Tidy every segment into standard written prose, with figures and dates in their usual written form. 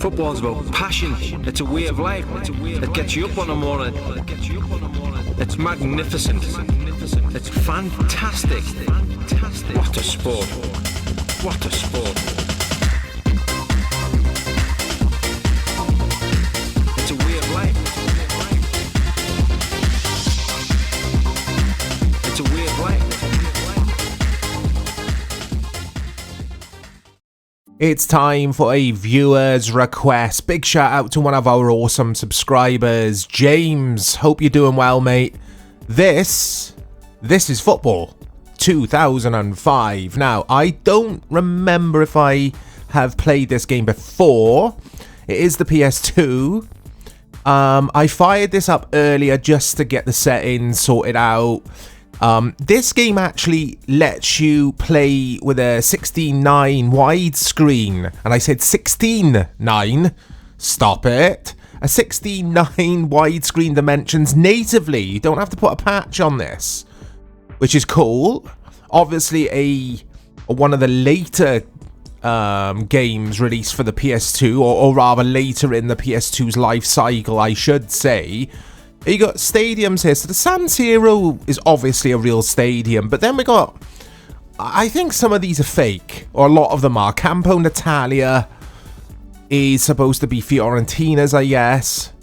Football's about passion. It's a way of life. It gets you up on the morning. It's magnificent. It's fantastic. What a sport. What a sport. It's a way of life. It's a way of life. It's time for a viewer's request. Big shout out to one of our awesome subscribers, James. Hope you're doing well, mate. This is Football 2005. Now, I don't remember if I have played this game before. It is the PS2. I fired this up earlier just to get the settings sorted out. This game actually lets you play with a 16:9 widescreen, and I said 16:9. Stop it. A 16:9 widescreen dimensions natively. You don't have to put a patch on this, which is cool. Obviously, one of the later games released for the PS2, or rather later in the PS2's life cycle, I should say. You got stadiums here. So the San Siro is obviously a real stadium, but then we got, I think some of these are fake, or a lot of them are. Campo Natalia is supposed to be Fiorentina's, I guess.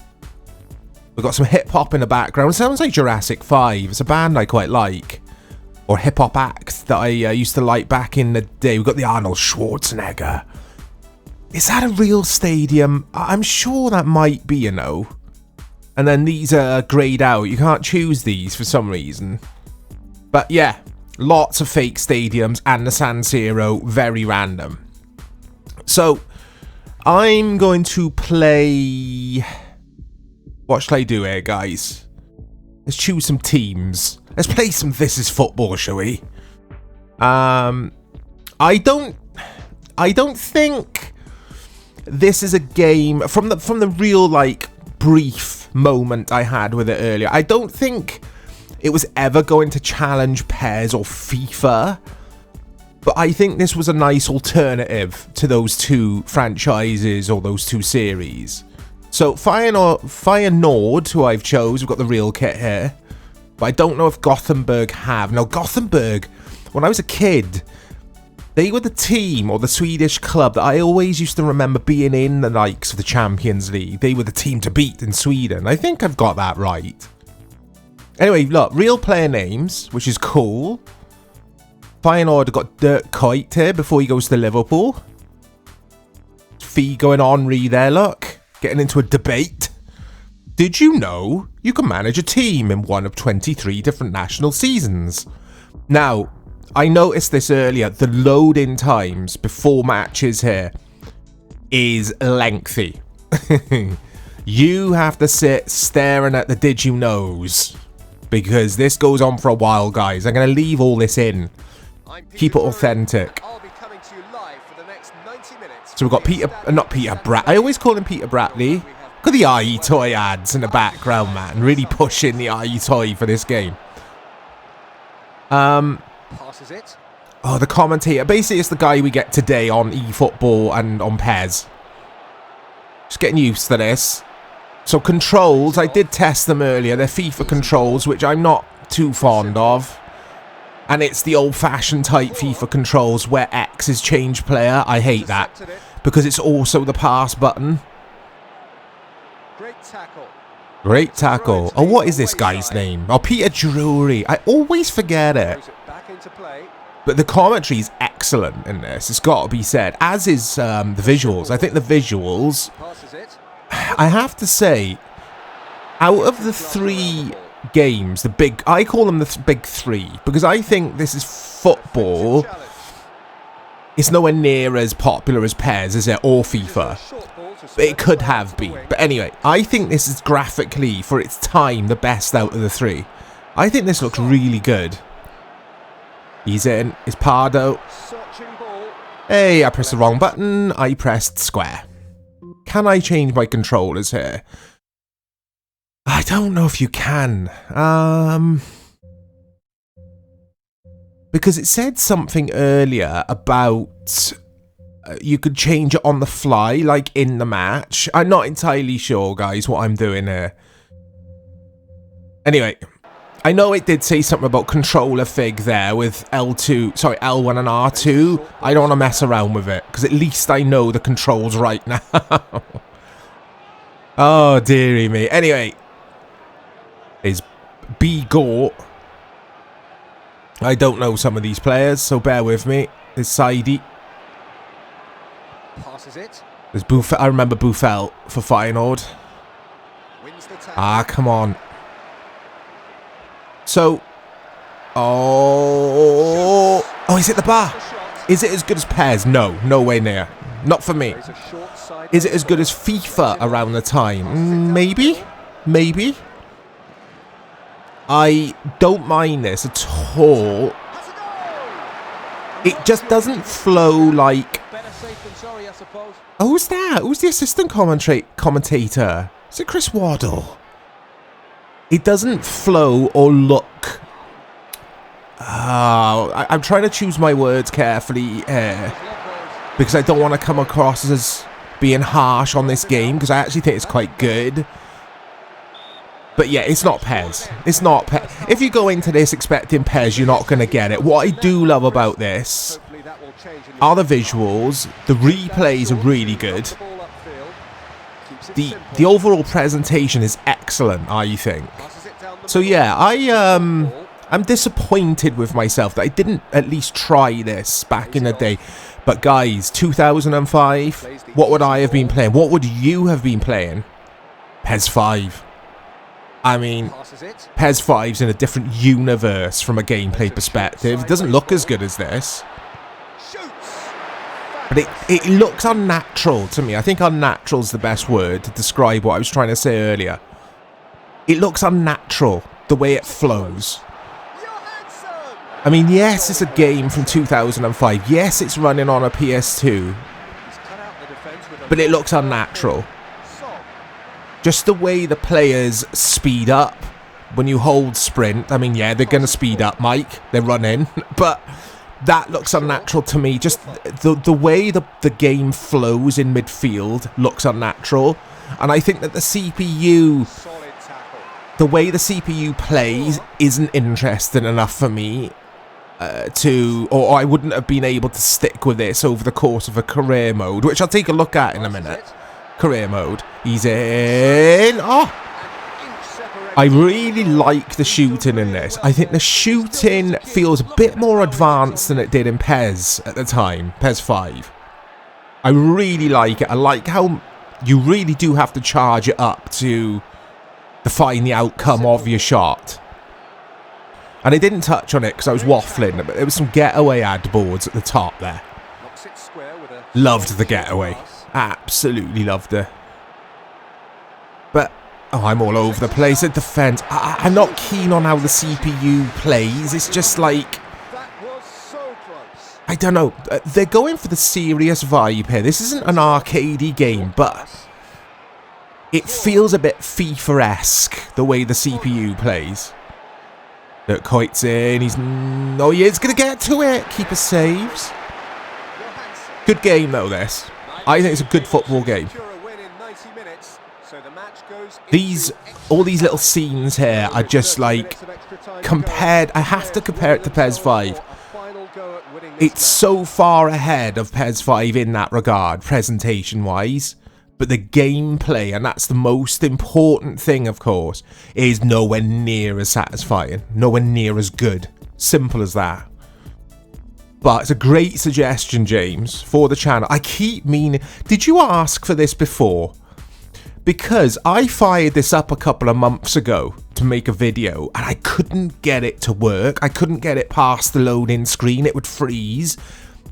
We've got some hip-hop in the background. Sounds like Jurassic 5. It's a band I quite like. Or hip-hop act that I used to like back in the day. We've got the Arnold Schwarzenegger. Is that a real stadium? I'm sure that might be, you know. And then these are grayed out. You can't choose these for some reason. But yeah, lots of fake stadiums and the San Siro, very random. So, I'm going to play... What shall I do here, guys? Let's choose some teams. Let's play some This Is Football, shall we? I don't think this is a game from the real, like, brief moment I had with it earlier. I don't think it was ever going to challenge PES or FIFA, but I think this was a nice alternative to those two franchises or those two series. So Feyenoord, who I've chose, we've got the real kit here, but I don't know if Gothenburg have. Now Gothenburg, when I was a kid, they were the team, or the Swedish club, that I always used to remember being in the likes of the Champions League. They were the team to beat in Sweden. I think I've got that right. Anyway, look, real player names, which is cool. Feyenoord got Dirk Kuyt here before he goes to Liverpool. Fee going on, there, look. Getting into a debate. Did you know you can manage a team in one of 23 different national seasons? Now, I noticed this earlier, the load-in times before matches here is lengthy. You have to sit staring at the did you knows, because this goes on for a while, guys. I'm going to leave all this in. Keep it authentic. I'll be coming to you live for the next 90 minutes. So we've got not Peter Brat. I always call him Peter Bratley. Look at the iToy ads in the background, man. Really pushing the iToy for this game. Passes it. Oh, the commentator. Basically, it's the guy we get today on eFootball and on PES. Just getting used to this. So controls, I did test them earlier. They're FIFA controls, which I'm not too fond of. And it's the old-fashioned type FIFA controls where X is change player. I hate that, because it's also the pass button. Great tackle. Great tackle. Oh, what is this guy's name? Oh, Peter Drury. I always forget it. Back into play. But the commentary is excellent in this. It's got to be said. As is the visuals. I think the visuals, I have to say, out of the three games, I call them the big three, because I think This Is Football is nowhere near as popular as PES, is it? Or FIFA. But it could have been. But anyway, I think this is graphically, for its time, the best out of the three. I think this looks really good. He's in. It's Pardo. Hey, I pressed the wrong button. I pressed square. Can I change my controllers here? I don't know if you can. Because it said something earlier about you could change it on the fly, like in the match. I'm not entirely sure, guys, what I'm doing here. Anyway, I know it did say something about controller fig there with L1 and R2. I don't want to mess around with it, because at least I know the controls right now. Oh, dearie me. Anyway, is B. Gort. I don't know some of these players, so bear with me. There's Saidi. Passes it. There's Buffel. I remember Buffel for Feyenoord. Wins the tackle. Ah, come on. So, oh, is it the bar? Is it as good as PES? No, no way near. Not for me. Is it as good as FIFA around the time? Maybe. Maybe. I don't mind this at all. It just doesn't flow like... Oh, who's that? Who's the assistant commentator? Is it Chris Waddle? It doesn't flow or look... I'm trying to choose my words carefully here, because I don't want to come across as being harsh on this game, because I actually think it's quite good. But yeah, it's not PES. It's not PES. If you go into this expecting PES, you're not going to get it. What I do love about this are the visuals. The replays are really good. The overall presentation is excellent, I think. So yeah, I'm disappointed with myself that I didn't at least try this back in the day. But guys, 2005, what would I have been playing? What would you have been playing? PES 5. I mean, PES 5's in a different universe from a gameplay perspective. It doesn't look as good as this. But it looks unnatural to me. I think unnatural's the best word to describe what I was trying to say earlier. It looks unnatural, the way it flows. I mean, yes, it's a game from 2005. Yes, it's running on a PS2. But it looks unnatural. Just the way the players speed up when you hold sprint. I mean, yeah, they're going to speed up, Mike. They're running. But that looks unnatural to me. Just the way the game flows in midfield looks unnatural. And I think that the CPU... The way the CPU plays isn't interesting enough for me or I wouldn't have been able to stick with this over the course of a career mode, which I'll take a look at in a minute. Career mode. He's in. Oh! I really like the shooting in this. I think the shooting feels a bit more advanced than it did in PES at the time. PES 5. I really like it. I like how you really do have to charge it up to define the outcome of your shot. And I didn't touch on it because I was waffling, but there was some getaway ad boards at the top there. Loved the getaway. Absolutely loved it. But, oh, I'm all over the place. At defense, I'm not keen on how the CPU plays. It's just like... I don't know. They're going for the serious vibe here. This isn't an arcadey game, but... It feels a bit FIFA-esque, the way the CPU plays. Look, Coit's in. He's... Oh, he is going to get to it. Keeper saves. Good game, though, this. I think it's a good football game. All these little scenes here are just like... Compared... I have to compare it to PES 5. It's so far ahead of PES 5 in that regard, presentation-wise. But the gameplay, and that's the most important thing, of course, is nowhere near as satisfying. Nowhere near as good. Simple as that. But it's a great suggestion, James, for the channel. I keep meaning... Did you ask for this before? Because I fired this up a couple of months ago to make a video, and I couldn't get it to work. I couldn't get it past the loading screen. It would freeze.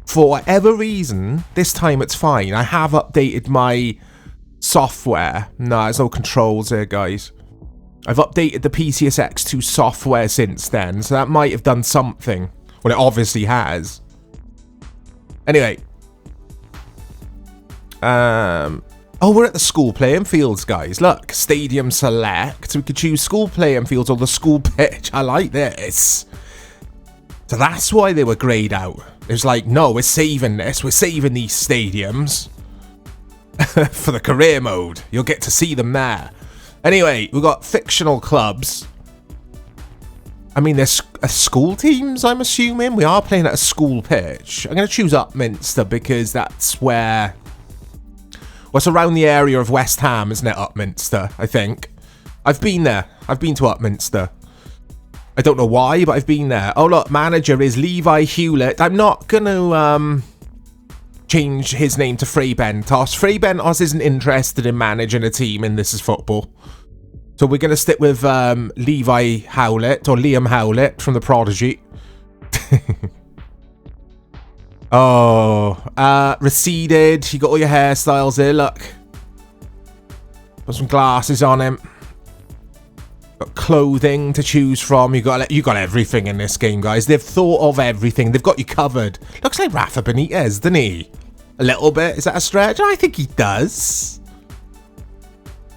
For whatever reason, this time it's fine. I have updated my... software. No, there's no controls here, guys. I've updated the PCSX2 software since then, so that might have done something. Well, it obviously has. Anyway. Oh, we're at the school playing fields, guys. Look, stadium select. We could choose school playing fields or the school pitch. I like this. So that's why they were greyed out. It was like, no, we're saving this. We're saving these stadiums for the career mode. You'll get to see them there. Anyway, we've got fictional clubs. I mean, there's school teams, I'm assuming. We are playing at a school pitch. I'm going to choose Upminster because that's where... Well, it's around the area of West Ham, isn't it, Upminster, I think. I've been there. I've been to Upminster. I don't know why, but I've been there. Oh, look, manager is Levi Hewlett. I'm not going to change his name to Frey Bentos. Frey Bentos isn't interested in managing a team in This Is Football. So we're going to stick with Levi Howlett, or Liam Howlett from The Prodigy. Oh, receded. You got all your hairstyles here, look. Put some glasses on him. Got clothing to choose from. You got everything in this game, guys. They've thought of everything. They've got you covered. Looks like Rafa Benitez, doesn't he? A little bit. Is that a stretch? I think he does.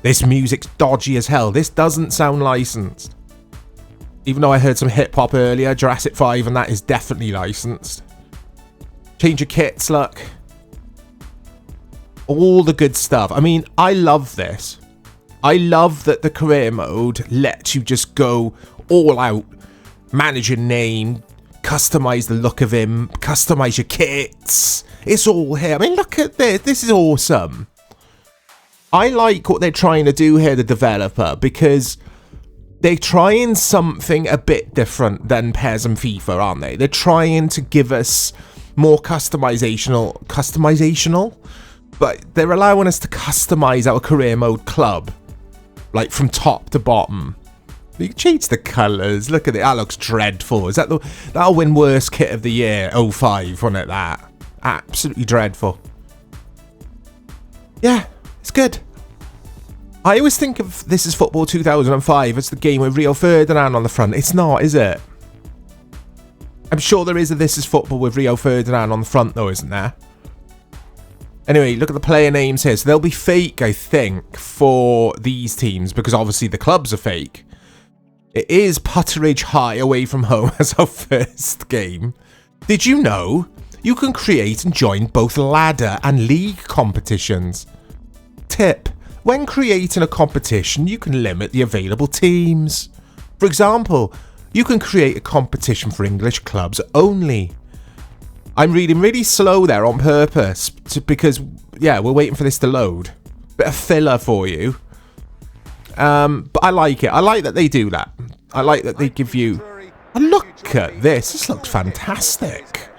This music's dodgy as hell. This doesn't sound licensed. Even though I heard some hip-hop earlier, Jurassic 5, and that is definitely licensed. Change your kits, look. All the good stuff. I mean, I love this. I love that the career mode lets you just go all out. Manage your name, customize the look of him, customize your kits. It's all here. I mean, look at this. This is awesome. I like what they're trying to do here, the developer, because they're trying something a bit different than PES and FIFA, aren't they? They're trying to give us more customizational, but they're allowing us to customize our career mode club, like from top to bottom. You can change the colours. Look at it. That looks dreadful. Is that that'll win worst kit of the year? 05, wasn't it? That absolutely dreadful. Yeah. It's good. I always think of This Is Football 2005 as the game with Rio Ferdinand on the front. It's not, is it? I'm sure there is a This Is Football with Rio Ferdinand on the front, though, isn't there? Anyway, look at the player names here. So they'll be fake, I think, for these teams, because obviously the clubs are fake. It is Putteridge High away from home as our first game. Did you know you can create and join both ladder and league competitions? Tip: when creating a competition, you can limit the available teams. For example, you can create a competition for English clubs only. I'm reading really slow there on purpose because, yeah, we're waiting for this to load. Bit of filler for you. But I like it. I like that they do that. I like that they give you... Oh, look at this. This looks fantastic.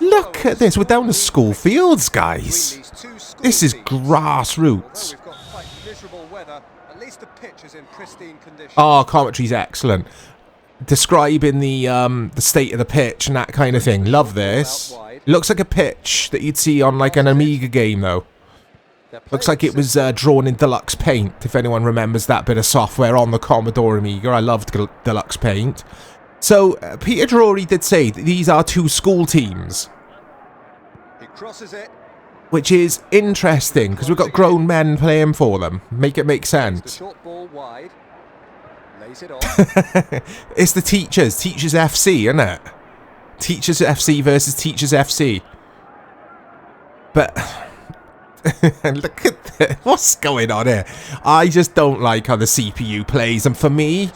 Look at this. We're down to school fields, guys. This is grassroots. Oh, commentary's excellent. Describing the state of the pitch and that kind of thing. Love this. Looks like a pitch that you'd see on like an Amiga game, though. Looks like it was drawn in Deluxe Paint, if anyone remembers that bit of software on the Commodore Amiga. I loved Deluxe Paint. So, Peter Drury did say that these are two school teams. He crosses it. Which is interesting, because we've got grown men playing for them. Make it make sense. Short ball wide. Lays it on. It's the Teachers. Teachers FC, isn't it? Teachers FC versus Teachers FC. But... look at this. What's going on here? I just don't like how the CPU plays. And for me,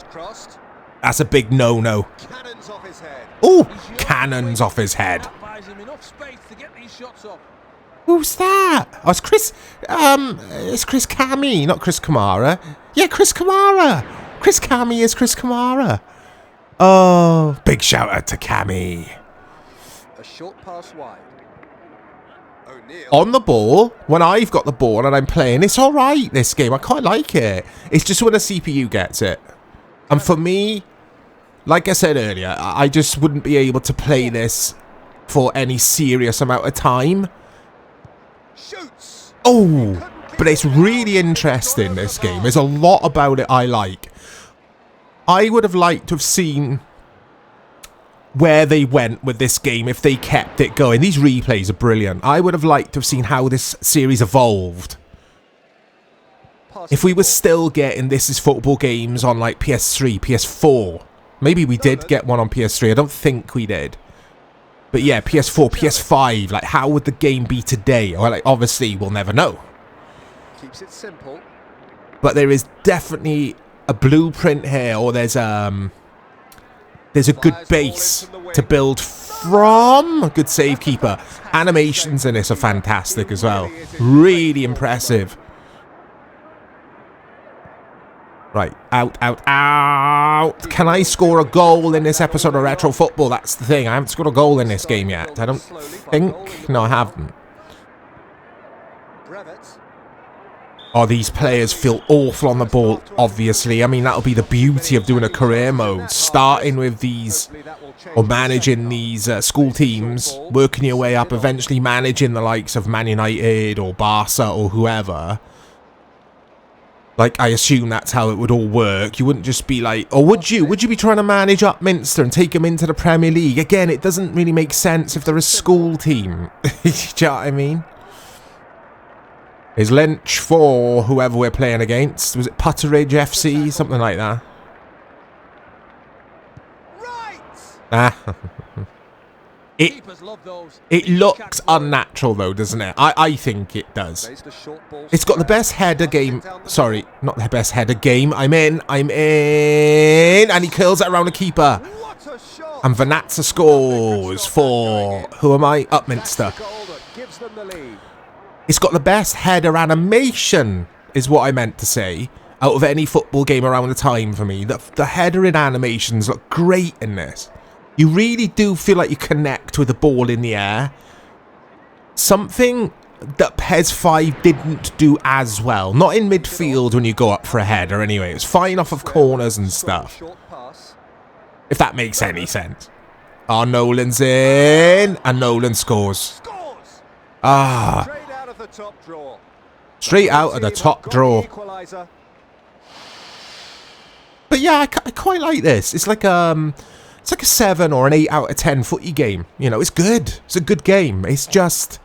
that's a big no-no. Oh, cannons off his head. Who's that? Oh, it's Chris. It's Chris Cammy, not Chris Kamara. Yeah, Chris Kamara. Chris Cammy is Chris Kamara. Oh, big shout out to Cammy. A short pass wide. On the ball, when I've got the ball and I'm playing, it's all right. This game, I quite like it. It's just when the CPU gets it. And for me, like I said earlier, I just wouldn't be able to play this for any serious amount of time. Oh, but it's really interesting, this game. There's a lot about it I like. I would have liked to have seen where they went with this game if they kept it going. These replays are brilliant. I would have liked to have seen how this series evolved. If we were still getting This Is Football games on like PS3, PS4, Maybe we did get one on PS3. I don't think we did. But yeah, PS4, PS5. Like, how would the game be today? Well, like, obviously, we'll never know. Keeps it simple. But there is definitely a blueprint here, or there's a good base to build from. Good save keeper. Animations in this are fantastic as well. Really impressive. Right, out, out, out. Can I score a goal in this episode of Retro Football? That's the thing. I haven't scored a goal in this game yet. I don't think. No, I haven't. Oh, these players feel awful on the ball, obviously. I mean, that'll be the beauty of doing a career mode. Starting with these, or managing these school teams, working your way up, eventually managing the likes of Man United or Barca or whoever. Like, I assume that's how it would all work. You wouldn't just be like, or would you? Would you be trying to manage up Minster and take them into the Premier League? Again, it doesn't really make sense if they're a school team. Do you know what I mean? Is Lynch for whoever we're playing against? Was it Putteridge FC? Something like that. Ah. It looks unnatural though, doesn't it? I think it does. It's got the best header game. Sorry, not the best header game. I'm in. And he curls it around the keeper. And Vanatza scores for, who am I? Upminster. It's got the best header animation, is what I meant to say, out of any football game around the time for me. The headering animations look great in this. You really do feel like you connect with the ball in the air. Something that PES 5 didn't do as well. Not in midfield when you go up for a header anyway. It was fine off of corners and stuff. If that makes any sense. Oh, Nolan's in. And Nolan scores. Ah. Straight out of the top draw. But yeah, I quite like this. It's like a 7 or an 8 out of 10 footy game. You know, it's good. It's a good game. It's just,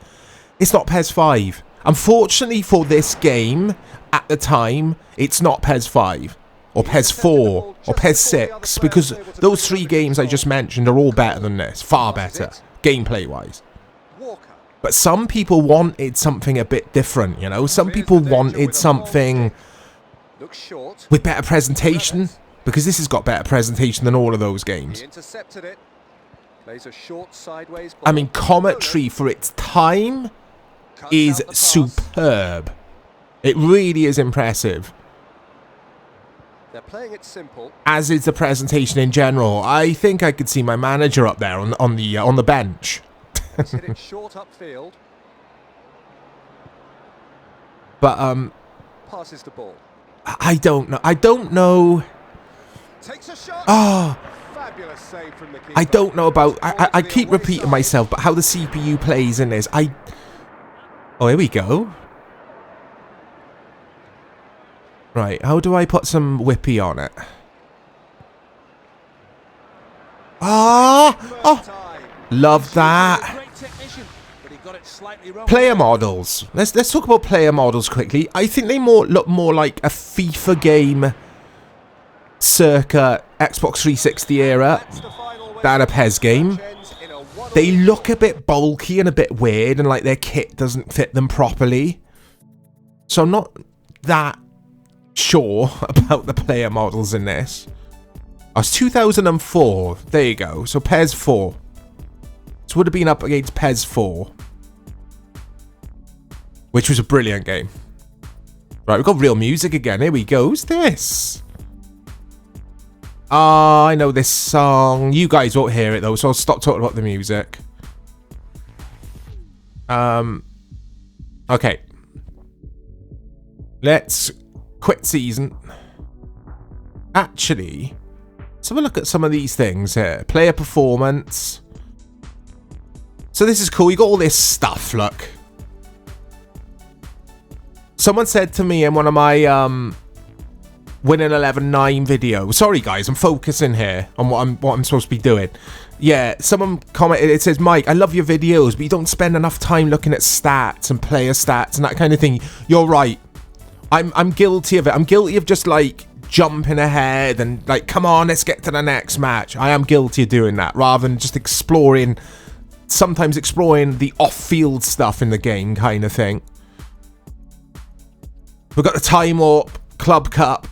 it's not PES 5. Unfortunately for this game, at the time, it's not PES 5 or PES 4 or PES 6, because those 3 games I just mentioned are all better than this. Far better, gameplay-wise. But some people wanted something a bit different, you know? Some people wanted something with better presentation, because this has got better presentation than all of those games. I mean, commentary for its time is superb. It really is impressive. As is the presentation in general. I think I could see my manager up there on the bench. Hit it short upfield. But passes the ball. I don't know. Takes a shot. Oh, Fabulous save from the keeper. I don't know about. I keep repeating myself, but how the CPU plays in this. Oh, here we go. Right, how do I put some whippy on it? Oh, love that. Player models. Let's talk about player models quickly. I think they look more like a FIFA game circa Xbox 360 era than a PES game. They look a bit bulky and a bit weird, and like their kit doesn't fit them properly. So I'm not that sure about the player models in this. Oh, it's 2004. There you go. So PES 4. This would have been up against PES 4, which was a brilliant game. Right, we've got real music again. Here we go. Who's this? Oh, I know this song. You guys won't hear it though, so I'll stop talking about the music. Okay. Let's quit season. Actually, let's have a look at some of these things here. Player performance. So this is cool. You got all this stuff, look. Someone said to me in one of my Winning 11-9 videos. Sorry guys, I'm focusing here on what I'm supposed to be doing. Yeah, someone commented, it says, Mike, I love your videos, but you don't spend enough time looking at stats and player stats and that kind of thing. You're right. I'm guilty of it. I'm guilty of just like jumping ahead and like, come on, let's get to the next match. I am guilty of doing that rather than just sometimes exploring the off-field stuff in the game kind of thing. We've got the Time Warp Club Cup,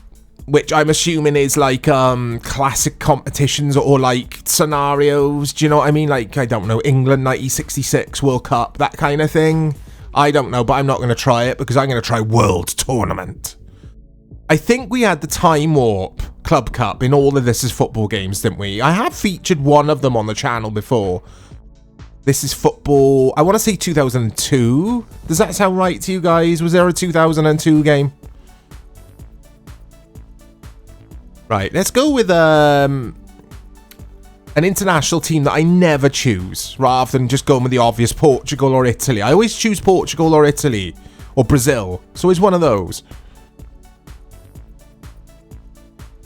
which I'm assuming is like classic competitions or like scenarios. Do you know what I mean? Like, I don't know, England 1966 World Cup, that kind of thing. I don't know, but I'm not going to try it because I'm going to try World Tournament. I think we had the Time Warp Club Cup in all of This Is Football games, didn't we? I have featured one of them on the channel before. This is Football, I want to say 2002. Does that sound right to you guys? Was there a 2002 game? Right, let's go with an international team that I never choose, rather than just going with the obvious Portugal or Italy. I always choose Portugal or Italy or Brazil. It's always one of those.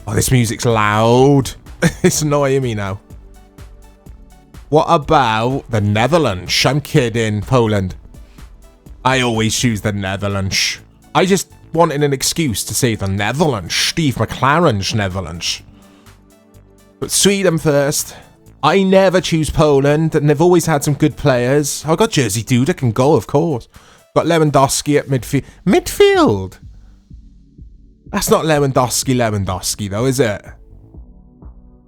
Oh, this music's loud. It's annoying me now. What about the Netherlands? I'm kidding, Poland. I always choose the Netherlands. I just wanted an excuse to say the Netherlands. Steve McLaren's Netherlands. But Sweden first. I never choose Poland, and they've always had some good players. I've got Jerzy Duda can go, of course. Got Lewandowski at midfield. Midfield? That's not Lewandowski though, is it?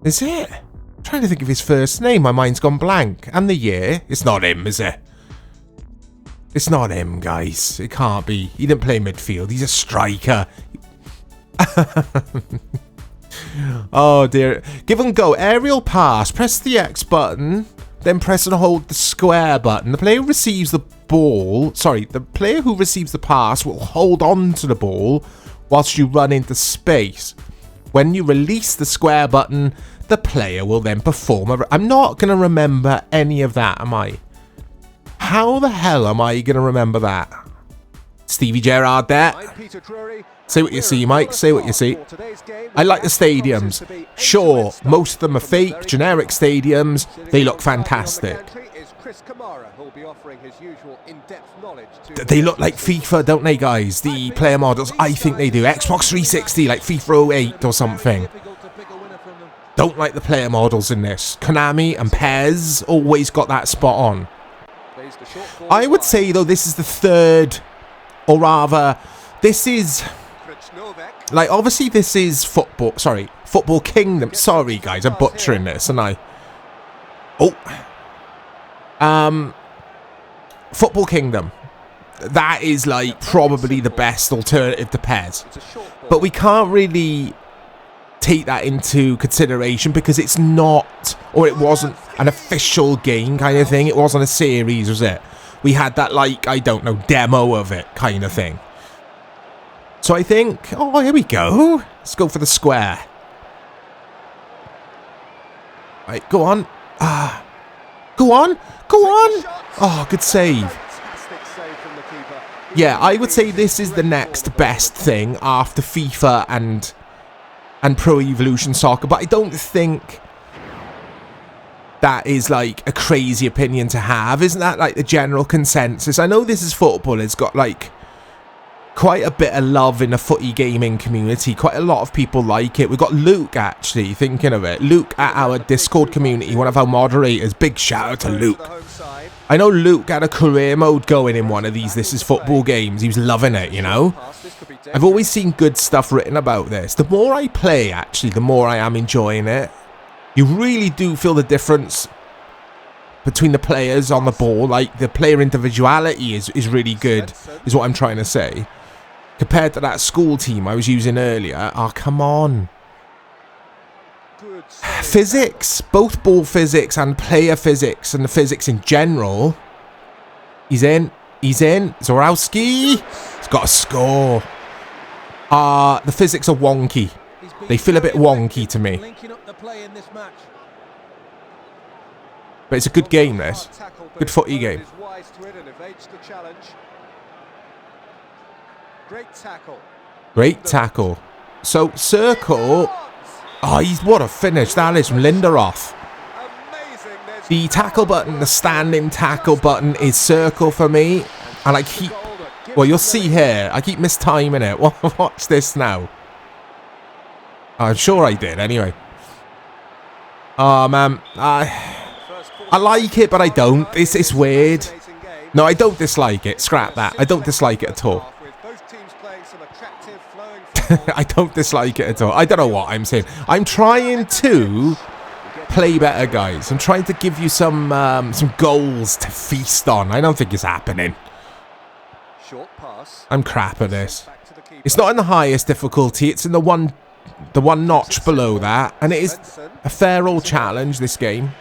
Is it? I'm trying to think of his first name. My mind's gone blank. And the year. It's not him, is it? It's not him, guys. It can't be. He didn't play midfield. He's a striker. Oh, dear. Give and go. Aerial pass. Press the X button. Then press and hold the square button. The player who receives the ball... Sorry. The player who receives the pass will hold on to the ball whilst you run into space. When you release the square button, the player will then perform I'm not going to remember any of that, am I? How the hell am I going to remember that? Stevie Gerrard there. Say what you see, Mike. Say what you see. I like the stadiums. Sure, most of them are fake, generic stadiums. They look fantastic. They look like FIFA, don't they, guys? The player models, I think they do. Xbox 360, like FIFA 08 or something. Don't like the player models in this. Konami and PES always got that spot on. I would say, though, this is the third, or rather, this is... Like, obviously, this is football. Sorry, Football Kingdom. Sorry, guys, I'm butchering this, and I... Oh. Football Kingdom. That is, like, probably the best alternative to PES. But we can't really take that into consideration because it's not, or it wasn't an official game kind of thing. It wasn't a series, was it? We had that, like, I don't know, demo of it kind of thing. So I think, oh, here we go. Let's go for the square. Right, go on. Go on. Go on. Oh, good save. Yeah, I would say this is the next best thing after FIFA and Pro Evolution Soccer, but I don't think that is like a crazy opinion to have. Isn't that like the general consensus? I know This Is Football has got like quite a bit of love in the footy gaming community. Quite a lot of people like it. We've got Luke, actually, thinking of it. Luke at our Discord community, one of our moderators. Big shout out to Luke. I know Luke had a career mode going in one of these This Is Football games. He was loving it, you know. I've always seen good stuff written about this. The more I play, actually, the more I am enjoying it. You really do feel the difference between the players on the ball. Like, the player individuality is really good, is what I'm trying to say. Compared to that school team I was using earlier. Oh, come on. Physics. Both ball physics and player physics and the physics in general. He's in. He's in. Zorowski. He's got a score. The physics are wonky. They feel a bit wonky to me. But it's a good game, this. Good footy game. Great tackle. So, circle. Oh, what a finish that is from Linderoth. The tackle button, the standing tackle button is circle for me. And I keep... Well, you'll see here. I keep mistiming it. Watch this now. I'm sure I did, anyway. Oh, man. I like it, but I don't. It's weird. No, I don't dislike it. Scrap that. I don't dislike it at all. I don't dislike it at all. I don't know what I'm saying. I'm trying to play better, guys. I'm trying to give you some goals to feast on. I don't think it's happening. I'm crap at this. It's not in the highest difficulty. It's in the one notch below that, and it is a fair old challenge, this game.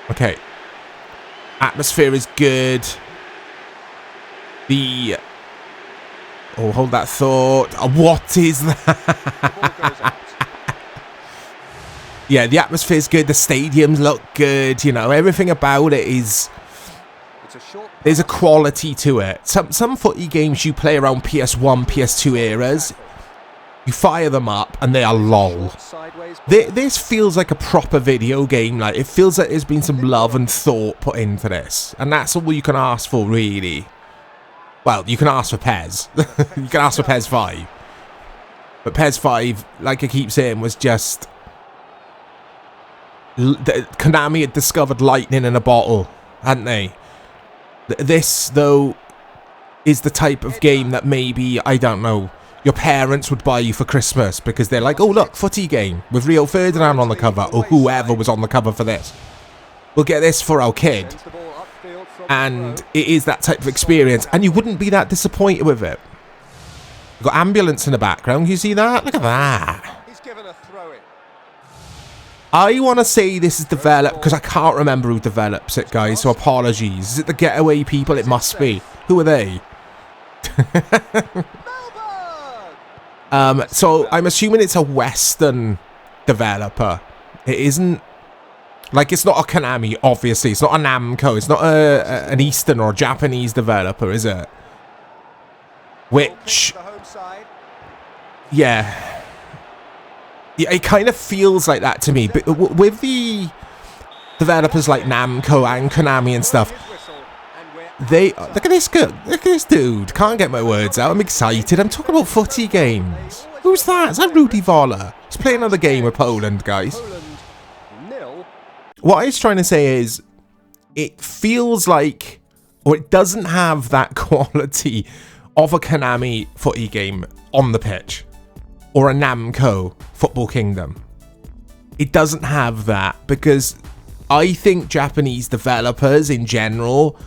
Okay. Atmosphere is good. Oh, hold that thought. What is that? Yeah, the atmosphere's good. The stadiums look good. You know, everything about it is... There's a quality to it. Some footy games you play around PS1, PS2 eras, you fire them up and they are lol. This feels like a proper video game. Like, it feels like there's been some love and thought put into this. And that's all you can ask for, really. Well, you can ask for PES. You can ask for PES 5. But PES 5, like I keep saying, was just... Konami had discovered lightning in a bottle, hadn't they? This, though, is the type of game that maybe, I don't know, your parents would buy you for Christmas because they're like, oh, look, footy game with Rio Ferdinand on the cover, or whoever was on the cover for this. We'll get this for our kid. And it is that type of experience, and you wouldn't be that disappointed with it. You've got ambulance in the background. You see that? Look at that. I want to say this is developed because I can't remember who develops it, guys, so apologies. Is it the Getaway people? It must be. Who are they? So I'm assuming it's a Western developer. It isn't... Like, it's not a Konami, obviously. It's not a Namco. It's not an Eastern or Japanese developer, is it? Which... Yeah. Yeah, it kind of feels like that to me. But with the developers like Namco and Konami and stuff, they... Look at this good. Look at this dude. Can't get my words out. I'm excited. I'm talking about footy games. Who's that? Is that Rudy Voller? He's playing another game with Poland, guys. What I was trying to say is, it feels like, or it doesn't have that quality of a Konami footy game on the pitch, or a Namco Football Kingdom. It doesn't have that, because I think Japanese developers in general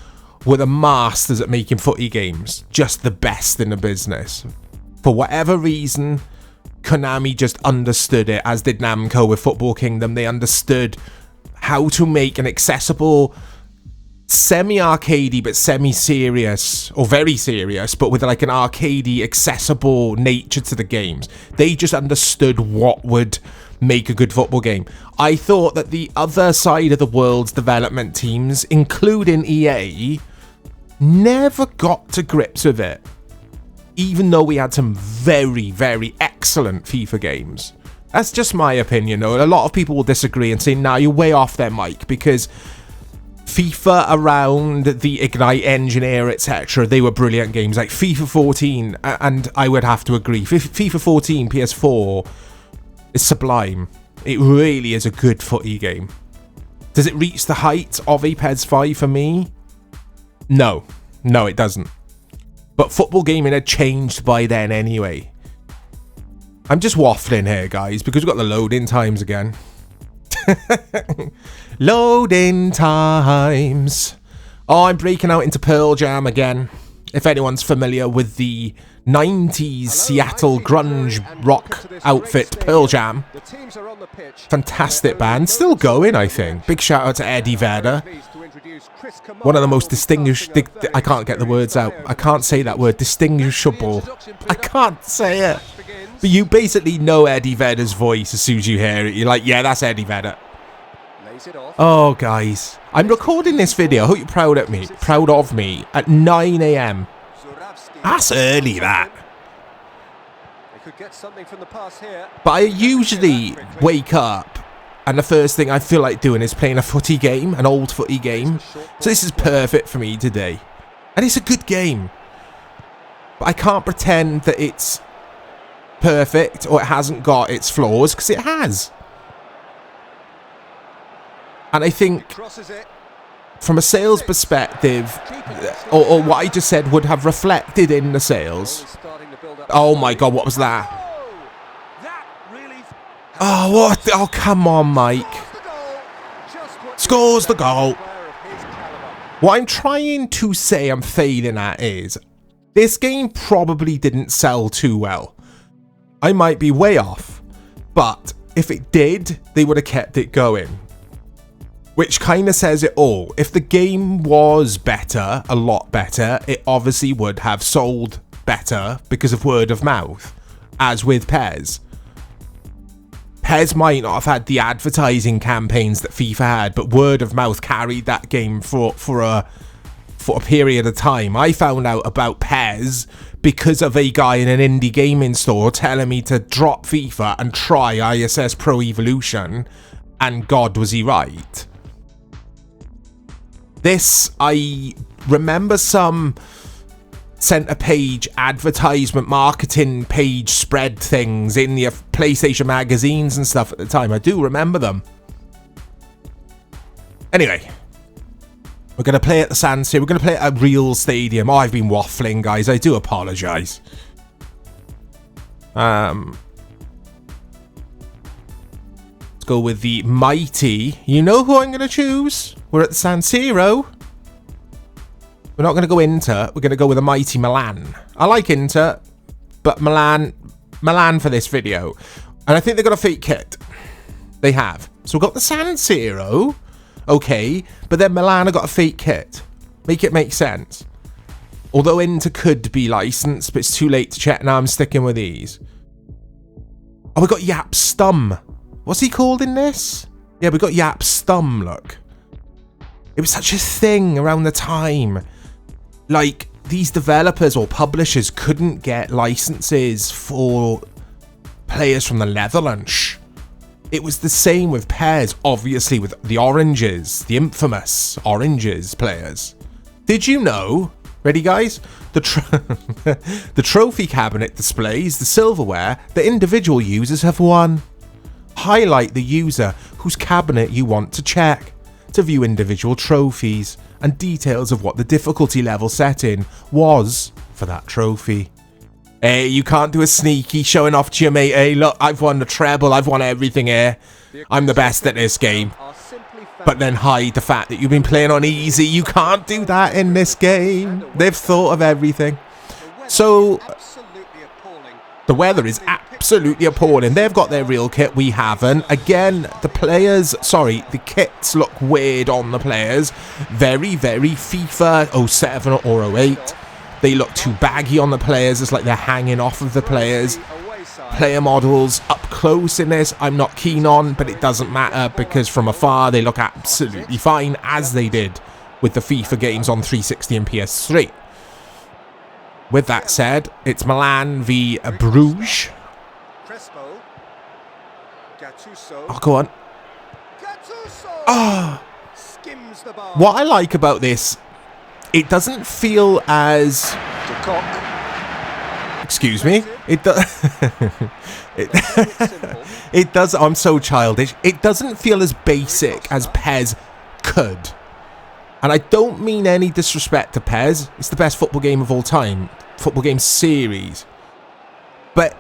were the masters at making footy games, just the best in the business. For whatever reason, Konami just understood it, as did Namco with Football Kingdom. They understood how to make an accessible, semi-arcadey but semi-serious, or very serious, but with like an arcadey, accessible nature to the games. They just understood what would make a good football game. I thought that the other side of the world's development teams, including EA, never got to grips with it, even though we had some very, very excellent FIFA games. That's just my opinion, though. A lot of people will disagree and say, nah, you're way off there, Mike, because FIFA around the Ignite engine era, etc., they were brilliant games. Like FIFA 14, and I would have to agree, FIFA 14 PS4 is sublime. It really is a good footy game. Does it reach the heights of a PES 5 for me? No. No, it doesn't. But football gaming had changed by then anyway. I'm just waffling here, guys, because we've got the loading times again. Loading times. Oh, I'm breaking out into Pearl Jam again. If anyone's familiar with the 90s Seattle grunge rock outfit, Pearl Jam. Fantastic band. Still going, I think. Big shout out to Eddie Vedder. One of the most distinguished... I can't get the words out. I can't say that word. Distinguishable. I can't say it. But you basically know Eddie Vedder's voice as soon as you hear it. You're like, yeah, that's Eddie Vedder. Oh, guys. I'm recording this video. I hope you're proud of me at 9 AM. That's early, that. But I usually wake up and the first thing I feel like doing is playing a footy game, an old footy game. So this is perfect for me today. And it's a good game. But I can't pretend that it's perfect or it hasn't got its flaws, because it has. And I think Crosses it. from a sales perspective, or what I just said would have reflected in the sales. Starting to build up. Oh my God, what was that? That really Oh, what? Oh, come on, Mike. the goal. Just what Scores the goal. player of his caliber. What I'm trying to say I'm failing at is, this game probably didn't sell too well. I might be way off, but if it did, they would have kept it going. Which kind of says it all. If the game was better, a lot better, it obviously would have sold better because of word of mouth, as with PES. PES might not have had the advertising campaigns that FIFA had, but word of mouth carried that game for a period of time. I found out about PES because of a guy in an indie gaming store telling me to drop FIFA and try ISS Pro Evolution, and God, was he right. This, I remember some centre page advertisement marketing page spread things in the PlayStation magazines and stuff at the time. I do remember them. Anyway, we're going to play at the San Siro. We're going to play at a real stadium. Oh, I've been waffling, guys. I do apologise. Let's go with the mighty. You know who I'm going to choose? We're at the San Siro. We're not going to go Inter. We're going to go with a mighty Milan. I like Inter, but Milan for this video. And I think they've got a fake kit. They have. So we've got the San Siro. Okay, but then Milan have got a fake kit. Make it make sense. Although Inter could be licensed, but it's too late to check. Now I'm sticking with these. Oh, we got Yap Stum. What's he called in this? Yeah, we got Yap Stum, look. It was such a thing around the time. Like, these developers or publishers couldn't get licenses for players from the Netherlands. It was the same with PES, obviously, with the Oranges, the infamous Oranges players. Did you know, ready guys, the trophy cabinet displays the silverware that individual users have won. Highlight the user whose cabinet you want to check to view individual trophies and details of what the difficulty level setting was for that trophy. Hey, you can't do a sneaky showing off to your mate. Hey, look, I've won the treble. I've won everything here. I'm the best at this game. But then hide the fact that you've been playing on easy. You can't do that in this game. They've thought of everything. So, the weather is absolutely appalling. They've got their real kit. We haven't. Again, the kits look weird on the players. Very, very FIFA 07 or 08. They look too baggy on the players. It's like they're hanging off of the players. Player models up close in this, I'm not keen on, but it doesn't matter because from afar they look absolutely fine, as they did with the FIFA games on 360 and PS3. With that said, it's Milan v Bruges. Oh, go on. Oh. What I like about this, it doesn't feel as... Excuse me. It does. I'm so childish. It doesn't feel as basic as PES could. And I don't mean any disrespect to PES. It's the best football game of all time. Football game series. But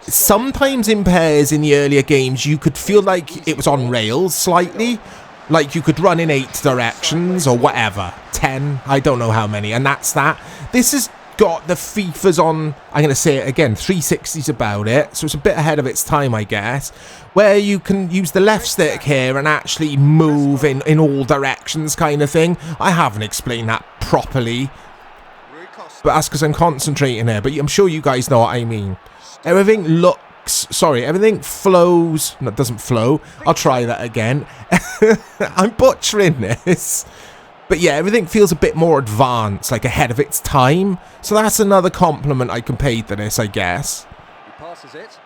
sometimes in PES, in the earlier games, you could feel like it was on rails slightly. Like you could run in 8 directions or whatever. 10. I don't know how many. And that's that. This has got the FIFAs on, I'm going to say it again, 360's about it. So it's a bit ahead of its time, I guess. Where you can use the left stick here and actually move in all directions kind of thing. I haven't explained that properly. But that's because I'm concentrating here. But I'm sure you guys know what I mean. Everything everything flows. No, it doesn't flow. I'll try that again. I'm butchering this. But yeah, everything feels a bit more advanced, like ahead of its time. So that's another compliment I can pay to this, I guess. He passes it.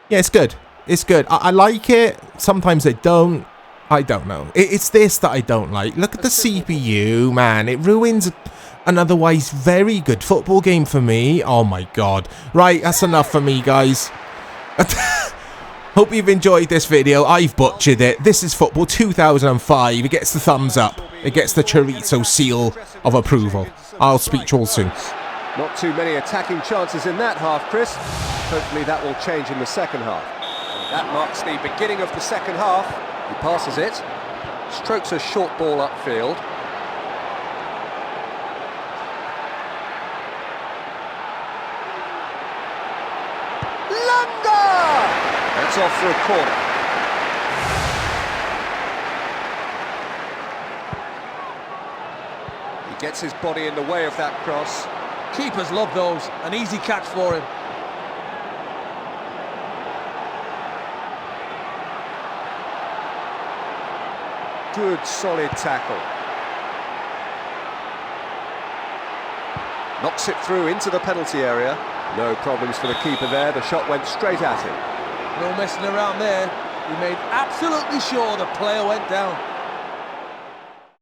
Yeah, it's good. It's good. I like it. Sometimes I don't. I don't know. It's this that I don't like. Look at the CPU, man. It ruins an otherwise very good football game for me. Oh my god. Right, that's enough for me, guys. Hope you've enjoyed this video. I've butchered it. This is Football 2005. It gets the thumbs up. It gets the chorizo seal of approval. I'll speak to you all soon. Not too many attacking chances in that half, Chris. Hopefully that will change in the second half. That marks the beginning of the second half. He passes it, strokes a short ball upfield. Lunga! That's off for a corner. He gets his body in the way of that cross. Keepers love those. An easy catch for him. Good, solid tackle. Knocks it through into the penalty area. No problems for the keeper there. The shot went straight at him. No messing around there. He made absolutely sure the player went down.